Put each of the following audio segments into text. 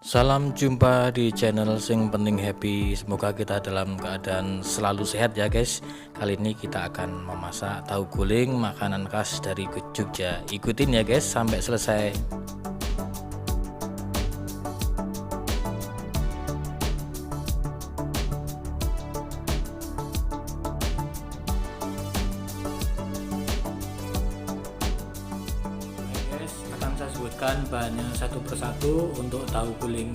Salam jumpa di channel Sing Penting Happy. Semoga kita dalam keadaan selalu sehat ya guys. Kali ini kita akan memasak tahu guling, makanan khas dari Jogja. Ikutin ya guys sampai selesai. Saya sebutkan bahannya satu persatu untuk tahu guling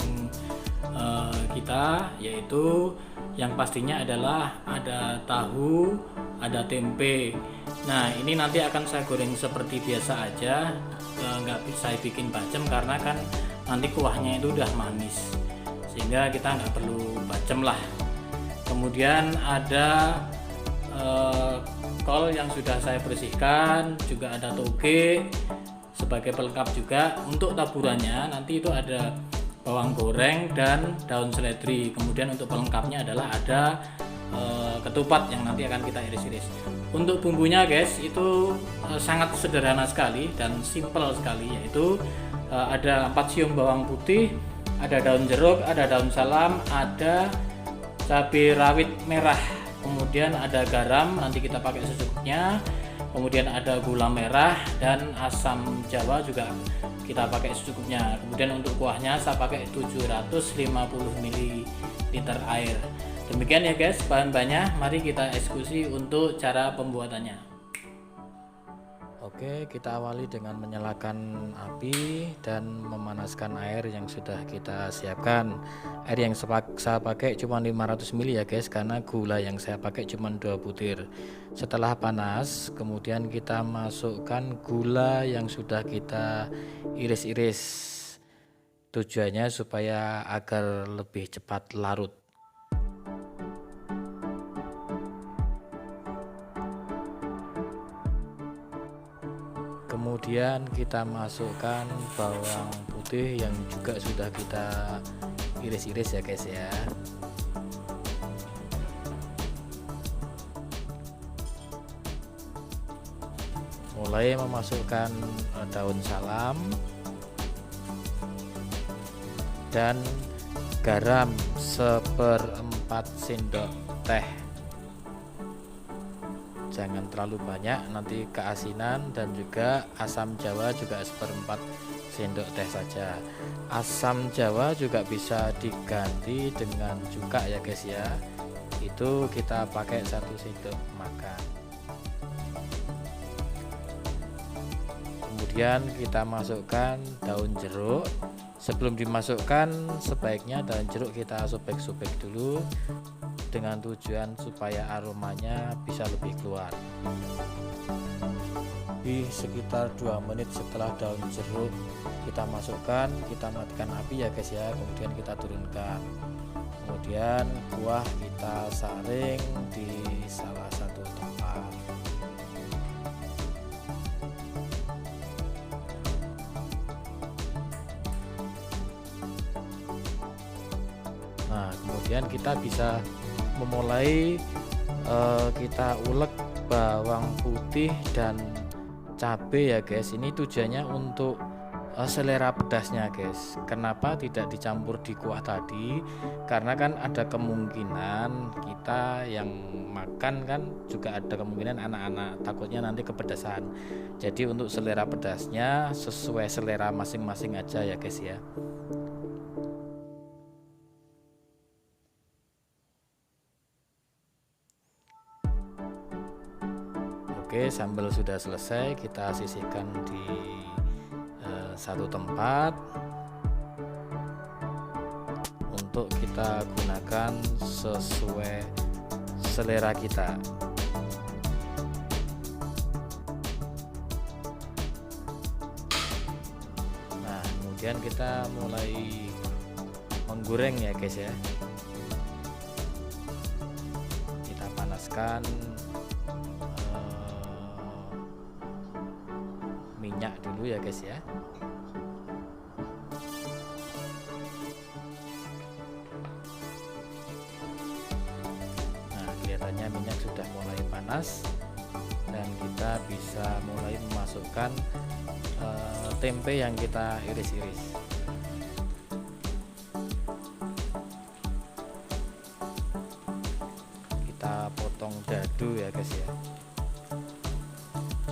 kita, yaitu yang pastinya adalah ada tahu, ada tempe. Nah ini nanti akan saya goreng seperti biasa aja, nggak saya bikin bacem karena kan nanti kuahnya itu udah manis sehingga kita nggak perlu bacem lah. Kemudian ada kol yang sudah saya bersihkan, juga ada toge sebagai pelengkap juga. Untuk taburannya nanti itu ada bawang goreng dan daun seledri. Kemudian untuk pelengkapnya adalah ada ketupat yang nanti akan kita iris-iris. Untuk bumbunya guys itu sangat sederhana sekali dan simple sekali, yaitu ada 4 siung bawang putih, ada daun jeruk, ada daun salam, ada cabai rawit merah, kemudian ada garam nanti kita pakai secukupnya. Kemudian ada gula merah dan asam jawa juga kita pakai secukupnya. Kemudian untuk kuahnya saya pakai 750 ml air. Demikian ya guys bahan-bahannya. Mari kita eksekusi untuk cara pembuatannya. Oke, kita awali dengan menyalakan api dan memanaskan air yang sudah kita siapkan. Air yang saya pakai cuma 500 ml ya guys, karena gula yang saya pakai cuma 2 butir. Setelah panas, kemudian kita masukkan gula yang sudah kita iris-iris. Tujuannya supaya agar lebih cepat larut. Kemudian kita masukkan bawang putih yang juga sudah kita iris-iris ya guys ya. Mulai memasukkan daun salam dan garam 1/4 sendok teh. Jangan terlalu banyak, nanti keasinan, dan juga asam jawa juga 1/4 sendok teh saja. Asam jawa juga bisa diganti dengan cuka ya guys ya. Itu kita pakai 1 sendok makan. Kemudian kita masukkan daun jeruk. Sebelum dimasukkan sebaiknya daun jeruk kita sobek-sobek dulu dengan tujuan supaya aromanya bisa lebih keluar. Di sekitar 2 menit setelah daun jeruk kita masukkan, kita matikan api ya guys ya. Kemudian kita turunkan. Kemudian kuah kita saring di salah satu tempat. Nah kemudian kita bisa memulai kita ulek bawang putih dan cabai ya guys. Ini tujuannya untuk selera pedasnya guys. Kenapa tidak dicampur di kuah tadi? Karena kan ada kemungkinan kita yang makan kan juga ada kemungkinan anak-anak, takutnya nanti kepedasan. Jadi untuk selera pedasnya sesuai selera masing-masing aja ya guys ya. Oke, sambal sudah selesai, kita sisihkan di satu tempat untuk kita gunakan sesuai selera kita. Nah kemudian kita mulai menggoreng ya guys ya. Kita panaskan minyak dulu ya guys ya. Nah kelihatannya minyak sudah mulai panas dan kita bisa mulai memasukkan tempe yang kita iris-iris. dadu ya guys ya.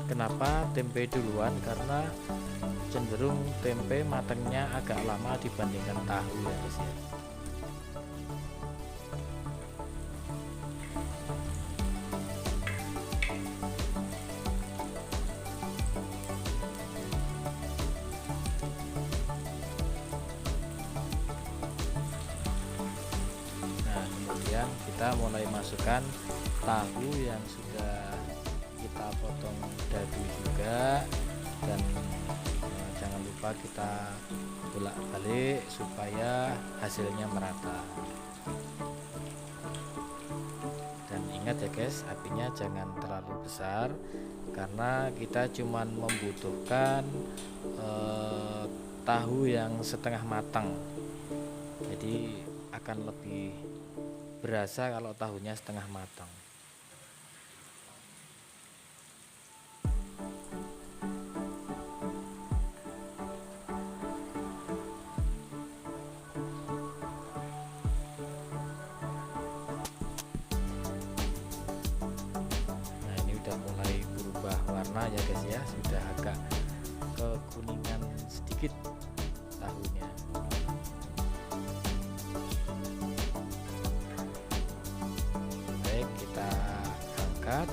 Kenapa tempe duluan? Karena cenderung tempe matangnya agak lama dibandingkan tahu ya guys ya. Kemudian kita mulai masukkan tahu yang sudah kita potong dadu juga, dan jangan lupa kita bolak-balik supaya hasilnya merata. Dan ingat ya guys, apinya jangan terlalu besar karena kita cuman membutuhkan tahu yang setengah matang, jadi akan lebih berasa kalau tahunya setengah matang. Nah ini udah mulai berubah warna ya guys ya, sudah agak kekuningan sedikit tahunya. Kita angkat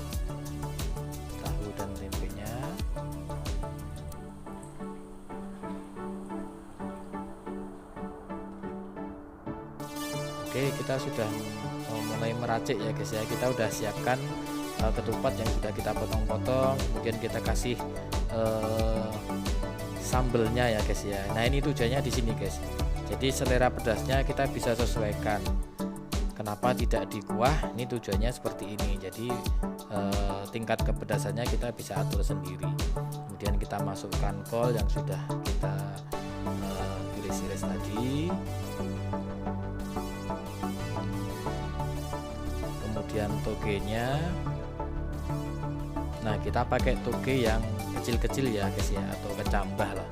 tahu dan tempenya. Oke, kita sudah mulai meracik ya guys ya. Kita udah siapkan ketupat yang sudah kita potong-potong, kemudian kita kasih sambelnya ya guys ya. Nah ini tujuannya di sini guys, jadi selera pedasnya kita bisa sesuaikan. Kenapa tidak di kuah? Ini tujuannya seperti ini. Jadi tingkat kepedasannya kita bisa atur sendiri. Kemudian kita masukkan kol yang sudah kita iris-iris tadi. Kemudian togenya. Nah kita pakai toge yang kecil-kecil ya guys ya, atau kecambah lah.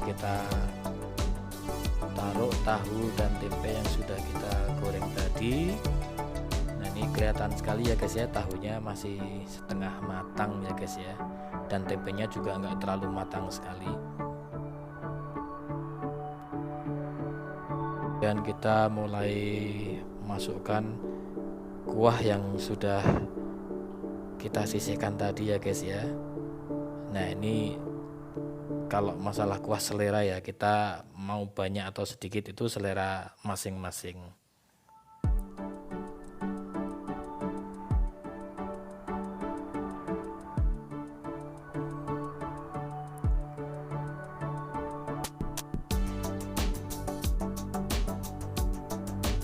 Kita taruh tahu dan tempe yang sudah kita goreng tadi. Nah ini kelihatan sekali ya guys ya, tahunya masih setengah matang ya guys ya, dan tempenya juga enggak terlalu matang sekali. Dan kita mulai masukkan kuah yang sudah kita sisihkan tadi ya guys ya. Nah ini kalau masalah kuah selera ya, kita mau banyak atau sedikit itu selera masing-masing.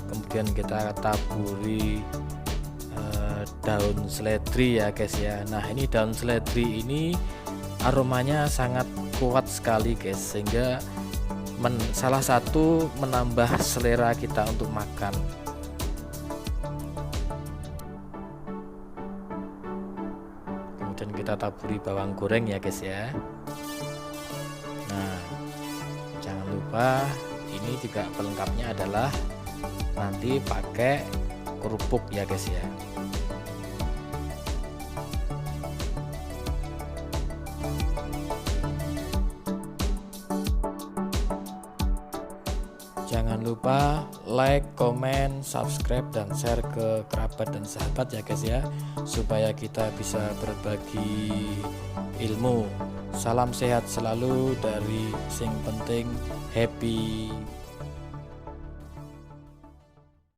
Kemudian kita taburi daun seledri ya guys ya. Nah ini daun seledri ini aromanya sangat kuat sekali guys, sehingga salah satu menambah selera kita untuk makan. Kemudian kita taburi bawang goreng ya guys ya. Nah jangan lupa ini juga pelengkapnya adalah nanti pakai kerupuk ya guys ya. Jangan lupa like, comment, subscribe, dan share ke kerabat dan sahabat ya guys ya, supaya kita bisa berbagi ilmu. Salam sehat selalu dari Sing Penting Happy